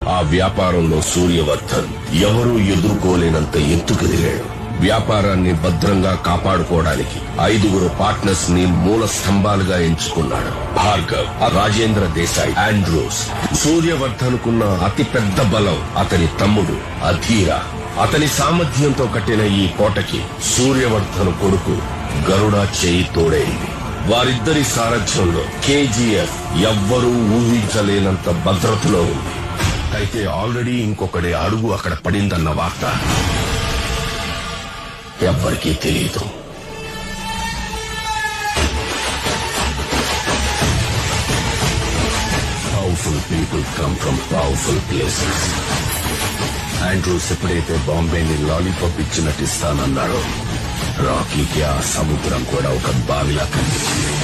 ఆ వ్యాపారంలో సూర్యవర్ధన్ ఎవరూ ఎదుర్కోలేనంత ఎత్తుకెదిగాడు. వ్యాపారాన్ని భద్రంగా కాపాడుకోవడానికి 5 పార్ట్నర్స్ ని మూల స్తంభాలుగా ఎంచుకున్నాడు. భార్గవ్, రాజేంద్ర దేశాయ్, ఆండ్రూస్. సూర్యవర్ధన్ కున్న అతి పెద్ద బలం అతని తమ్ముడు అధీరా. అతని సామర్థ్యంతో కట్టిన ఈ కోటకి సూర్యవర్ధన్ కొడుకు గరుడ చేయి తోడైంది. వారిద్దరి సారథ్యంలో కేజీఎఫ్ ఎవ్వరూ ఊహించలేనంత భద్రతలో ఉంది. అయితే ఆల్రెడీ ఇంకొకటి అడుగు అక్కడ పడిందన్న వార్త ఎవ్వరికీ తెలియదు. Powerful people come from powerful places. Andrews ఎప్పుడైతే బాంబేని లాలీపాప్ ఇచ్చినట్టు ఇస్తానన్నాడో, రాకీకి ఆ సముద్రం కూడా ఒక బావిలా కనిపించింది.